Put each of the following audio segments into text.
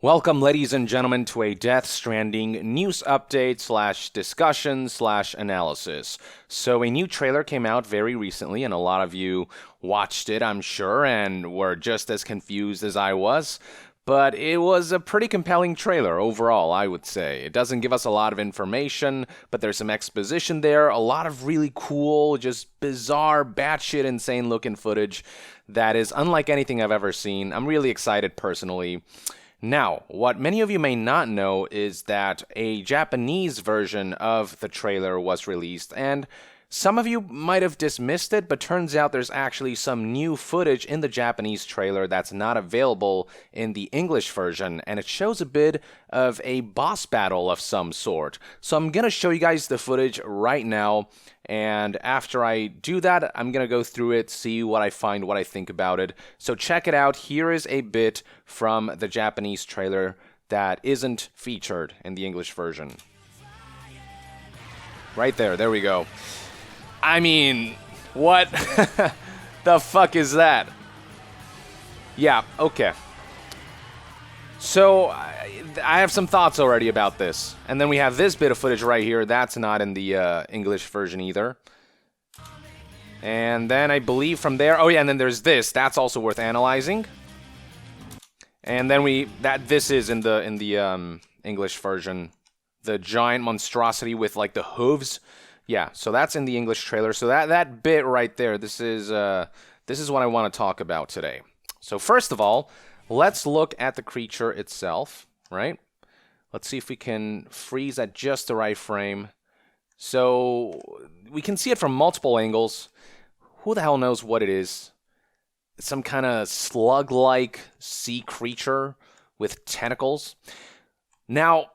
Welcome, ladies and gentlemen, to a Death Stranding news update / discussion / analysis. So a new trailer came out very recently, and a lot of you watched it, I'm sure, and were just as confused as I was. But it was a pretty compelling trailer overall, I would say. It doesn't give us a lot of information, but there's some exposition there, a lot of really cool, just bizarre, batshit insane looking footage that is unlike anything I've ever seen. I'm really excited personally. Now, what many of you may not know is that a Japanese version of the trailer was released, and some of you might have dismissed it, but turns out there's actually some new footage in the Japanese trailer that's not available in the English version, and it shows a bit of a boss battle of some sort. So I'm going to show you guys the footage right now, and after I do that, I'm going to go through it, see what I find, what I think about it. So check it out. Here is a bit from the Japanese trailer that isn't featured in the English version. Right there we go. I mean, what the fuck is that? Yeah, okay. So, I have some thoughts already about this. And then we have this bit of footage right here. That's not in the English version either. And then I believe from there... Oh yeah, and then there's this. That's also worth analyzing. And then this is in the English version. The giant monstrosity with, like, the hooves. Yeah, so that's in the English trailer. So that bit right there, this is what I want to talk about today. So first of all, let's look at the creature itself, right? Let's see if we can freeze at just the right frame. So we can see it from multiple angles. Who the hell knows what it is? Some kind of slug-like sea creature with tentacles. Now,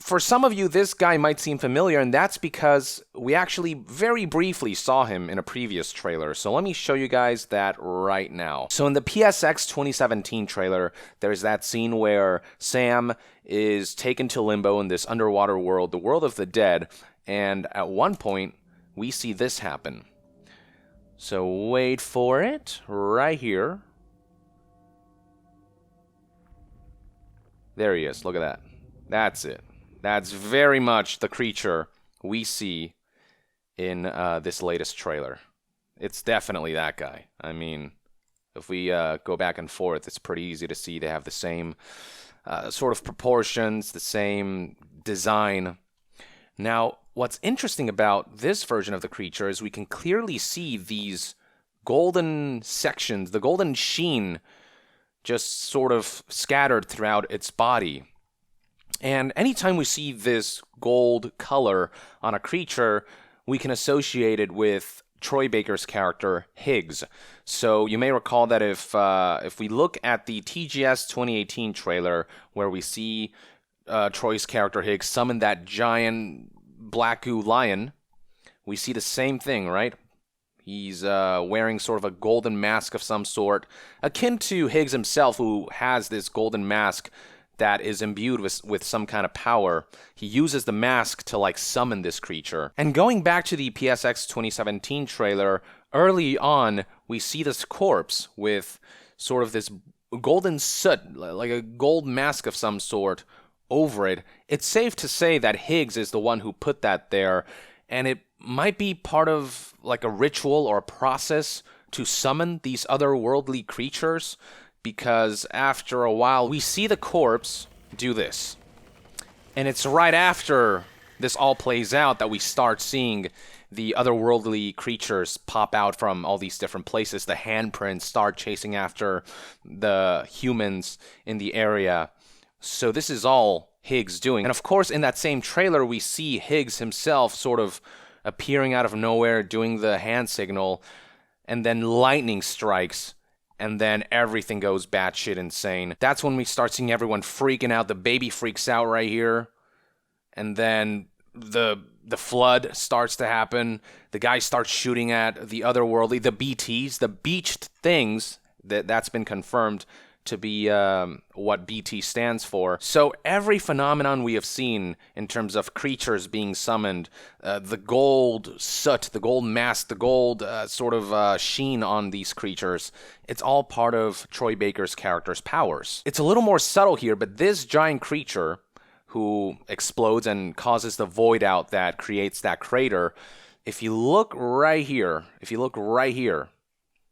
for some of you, this guy might seem familiar, and that's because we actually very briefly saw him in a previous trailer. So let me show you guys that right now. So in the PSX 2017 trailer, there's that scene where Sam is taken to limbo in this underwater world, the world of the dead, and at one point, we see this happen. So wait for it, right here. There he is, look at that. That's it. That's very much the creature we see in this latest trailer. It's definitely that guy. I mean, if we go back and forth, it's pretty easy to see they have the same sort of proportions, the same design. Now, what's interesting about this version of the creature is we can clearly see these golden sections, the golden sheen, just sort of scattered throughout its body. And anytime we see this gold color on a creature, we can associate it with Troy Baker's character, Higgs. So you may recall that if we look at the TGS 2018 trailer, where we see Troy's character, Higgs, summon that giant black goo lion, we see the same thing, right? He's wearing sort of a golden mask of some sort, akin to Higgs himself, who has this golden mask that is imbued with some kind of power. He uses the mask to, like, summon this creature. And going back to the PSX 2017 trailer, early on, we see this corpse with sort of this golden soot, like a gold mask of some sort, over it. It's safe to say that Higgs is the one who put that there, and it might be part of, like, a ritual or a process to summon these otherworldly creatures, because after a while, we see the corpse do this. And it's right after this all plays out that we start seeing the otherworldly creatures pop out from all these different places. The handprints start chasing after the humans in the area. So this is all Higgs doing. And of course, in that same trailer, we see Higgs himself sort of appearing out of nowhere, doing the hand signal, and then lightning strikes. And then everything goes batshit insane. That's when we start seeing everyone freaking out. The baby freaks out right here. And then the flood starts to happen. The guy starts shooting at the otherworldly, the BTs, the beached things, that's been confirmed to be what BT stands for. So every phenomenon we have seen in terms of creatures being summoned, the gold soot, the gold mask, the gold sheen on these creatures, it's all part of Troy Baker's character's powers. It's a little more subtle here, but this giant creature who explodes and causes the void out that creates that crater, if you look right here,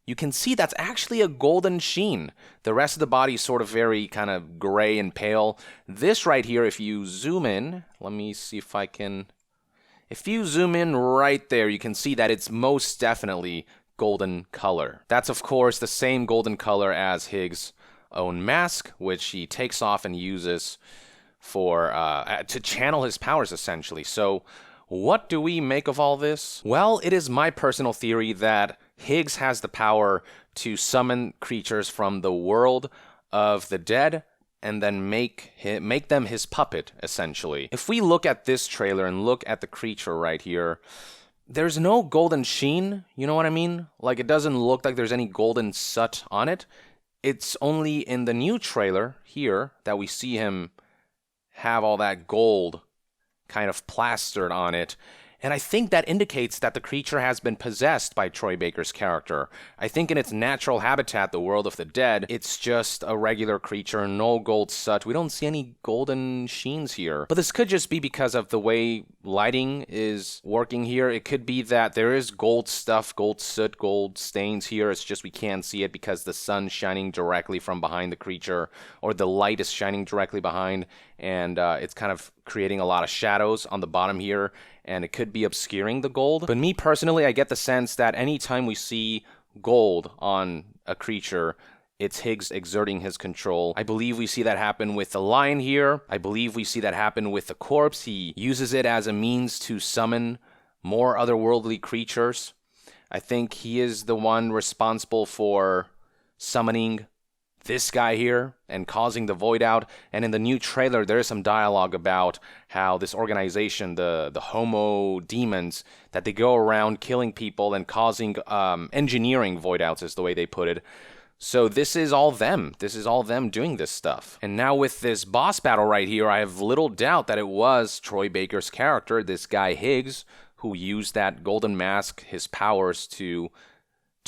you can see that's actually a golden sheen. The rest of the body is sort of very kind of gray and pale. This right here, if you zoom in, let me see if I can... If you zoom in right there, you can see that it's most definitely golden color. That's, of course, the same golden color as Higgs' own mask, which he takes off and uses for to channel his powers, essentially. So what do we make of all this? Well, it is my personal theory that Higgs has the power to summon creatures from the world of the dead and then make them his puppet, essentially. If we look at this trailer and look at the creature right here, there's no golden sheen, you know what I mean? Like, it doesn't look like there's any golden soot on it. It's only in the new trailer here that we see him have all that gold kind of plastered on it. And I think that indicates that the creature has been possessed by Troy Baker's character. I think in its natural habitat, the world of the dead, it's just a regular creature, no gold soot. We don't see any golden sheens here. But this could just be because of the way lighting is working here. It could be that there is gold stuff, gold soot, gold stains here. It's just we can't see it because the sun's shining directly from behind the creature, or the light is shining directly behind, and it's kind of creating a lot of shadows on the bottom here, and it could be obscuring the gold. But me personally, I get the sense that anytime we see gold on a creature, it's Higgs exerting his control. I believe we see that happen with the lion here. I believe we see that happen with the corpse. He uses it as a means to summon more otherworldly creatures. I think he is the one responsible for summoning this guy here and causing the void out. And in the new trailer, there is some dialogue about how this organization, the Homo Demons, that they go around killing people and causing engineering void outs, is the way they put it. So this is all them. This is all them doing this stuff. And now with this boss battle right here, I have little doubt that it was Troy Baker's character, this guy Higgs, who used that golden mask, his powers, to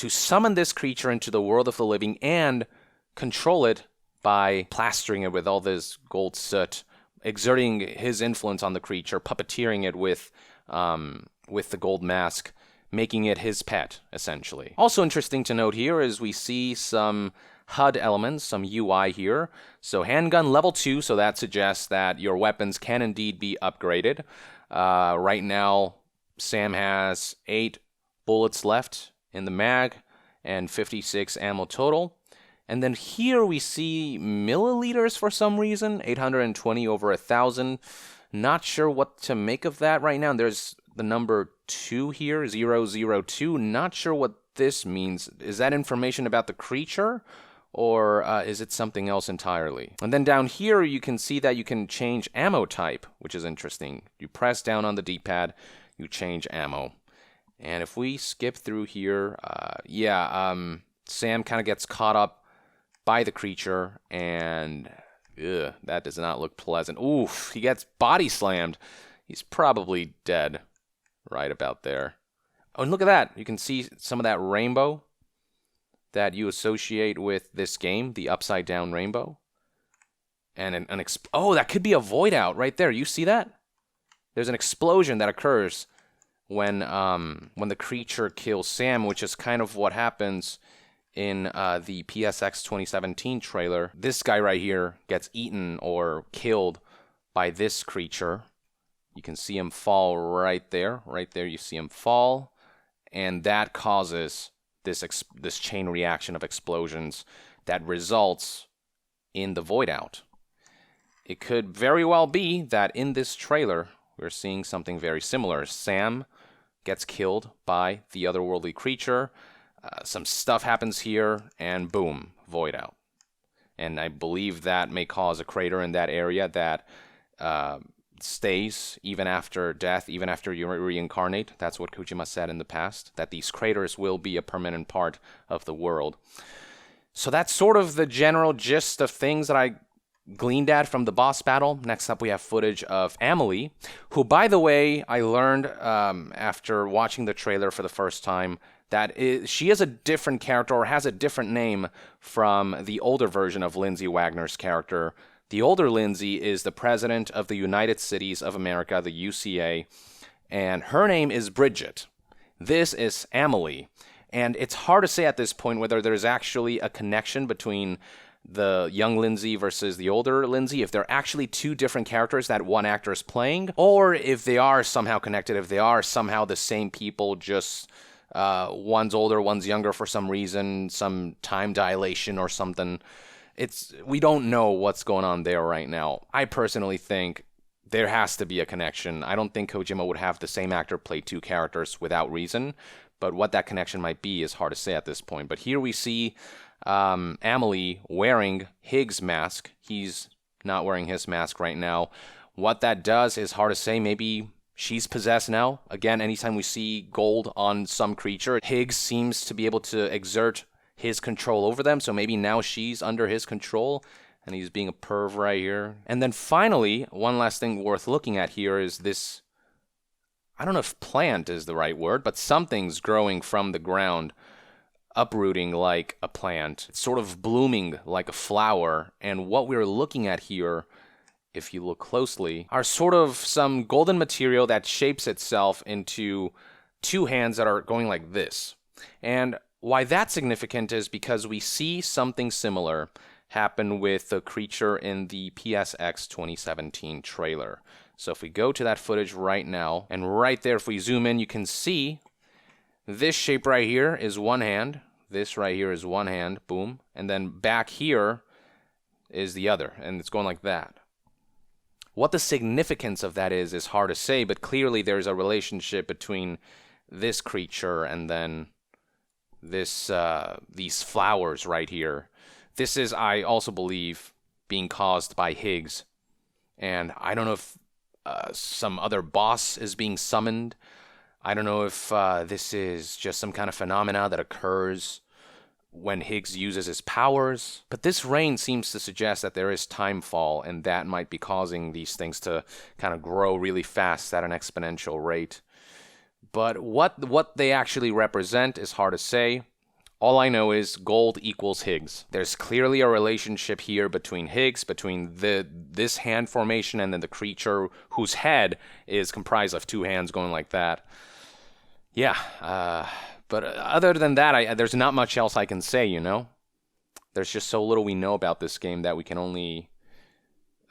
summon this creature into the world of the living and control it by plastering it with all this gold soot, exerting his influence on the creature, puppeteering it with the gold mask, making it his pet, essentially. Also interesting to note here is we see some HUD elements, some UI here. So handgun level 2, so that suggests that your weapons can indeed be upgraded. Right now, Sam has 8 bullets left in the mag and 56 ammo total. And then here we see milliliters for some reason, 820 over 1,000. Not sure what to make of that right now. There's the number 2 here, 002. Not sure what this means. Is that information about the creature, or is it something else entirely? And then down here you can see that you can change ammo type, which is interesting. You press down on the D-pad, you change ammo. And if we skip through here, Sam kind of gets caught up by the creature, and that does not look pleasant. Oof, he gets body slammed. He's probably dead right about there. Oh, and look at that. You can see some of that rainbow that you associate with this game, the upside down rainbow. And that could be a void out right there. You see that? There's an explosion that occurs when the creature kills Sam, which is kind of what happens in the PSX 2017 trailer. This guy right here gets eaten or killed by this creature. You can see him fall right there. Right there you see him fall. And that causes this chain reaction of explosions that results in the void out. It could very well be that in this trailer we're seeing something very similar. Sam gets killed by the otherworldly creature. Some stuff happens here, and boom, void out. And I believe that may cause a crater in that area that stays even after death, even after you reincarnate. That's what Kojima said in the past, that these craters will be a permanent part of the world. So that's sort of the general gist of things that I gleaned at from the boss battle. Next up, we have footage of Amelie, who, by the way, I learned after watching the trailer for the first time that she is a different character, or has a different name from the older version of Lindsay Wagner's character. The older Lindsay is the president of the United Cities of America, the UCA, and her name is Bridget. This is Amelie, and it's hard to say at this point whether there's actually a connection between the young Lindsay versus the older Lindsay, if they're actually two different characters that one actor is playing, or if they are somehow connected, if they are somehow the same people, just one's older, one's younger for some reason, some time dilation or something. We don't know what's going on there right now. I personally think there has to be a connection. I don't think Kojima would have the same actor play two characters without reason, but what that connection might be is hard to say at this point. But here we see Amelie wearing Higgs' mask. He's not wearing his mask right now. What that does is hard to say. Maybe she's possessed now. Again, anytime we see gold on some creature, Higgs seems to be able to exert his control over them, so maybe now she's under his control, and he's being a perv right here. And then finally, one last thing worth looking at here is this, I don't know if plant is the right word, but something's growing from the ground, uprooting like a plant. It's sort of blooming like a flower, and what we're looking at here, if you look closely, are sort of some golden material that shapes itself into two hands that are going like this. And why that's significant is because we see something similar happen with the creature in the PSX 2017 trailer. So if we go to that footage right now, and right there, if we zoom in, you can see this shape right here is one hand. This right here is one hand, boom. And then back here is the other, and it's going like that. What the significance of that is hard to say, but clearly there's a relationship between this creature and then this these flowers right here. This is, I also believe, being caused by Higgs. And I don't know if some other boss is being summoned. I don't know if this is just some kind of phenomena that occurs when Higgs uses his powers. But this rain seems to suggest that there is timefall, and that might be causing these things to kind of grow really fast at an exponential rate. But what they actually represent is hard to say. All I know is gold equals Higgs. There's clearly a relationship here between Higgs, between this hand formation, and then the creature whose head is comprised of two hands going like that. Yeah, but other than that, there's not much else I can say, you know? There's just so little we know about this game that we can only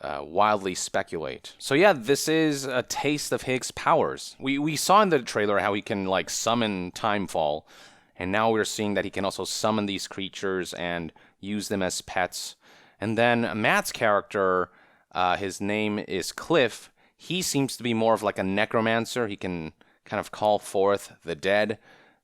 wildly speculate. So yeah, this is a taste of Higgs' powers. We saw in the trailer how he can like summon timefall, and now we're seeing that he can also summon these creatures and use them as pets. And then Matt's character, his name is Cliff. He seems to be more of like a necromancer. He can kind of call forth the dead.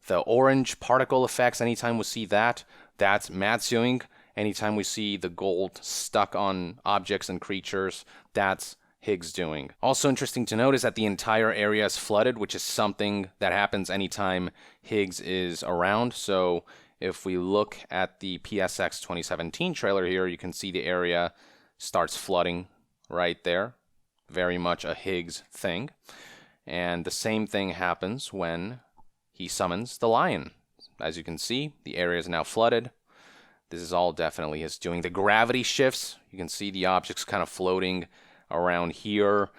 The orange particle effects, anytime we see that, that's Matt's doing. Anytime we see the gold stuck on objects and creatures, that's Higgs doing. Also interesting to note is that the entire area is flooded, which is something that happens anytime Higgs is around. So if we look at the PSX 2017 trailer here, you can see the area starts flooding right there. Very much a Higgs thing. And the same thing happens when he summons the lion. As you can see, the area is now flooded. This is all definitely his doing. The gravity shifts. You can see the objects kind of floating around here.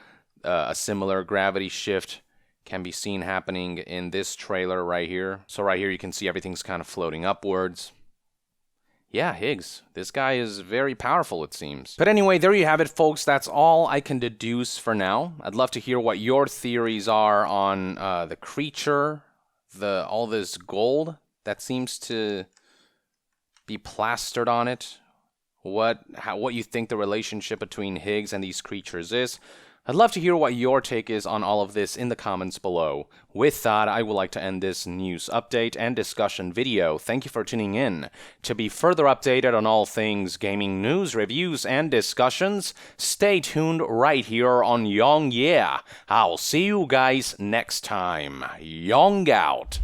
A similar gravity shift can be seen happening in this trailer right here. So right here you can see everything's kind of floating upwards. Yeah, Higgs. This guy is very powerful, it seems. But anyway, there you have it, folks. That's all I can deduce for now. I'd love to hear what your theories are on the creature, all this gold that seems to be plastered on it. What you think the relationship between Higgs and these creatures is. I'd love to hear what your take is on all of this in the comments below. With that, I would like to end this news update and discussion video. Thank you for tuning in. To be further updated on all things gaming news, reviews, and discussions, stay tuned right here on Young Yeah. I'll see you guys next time. Young out.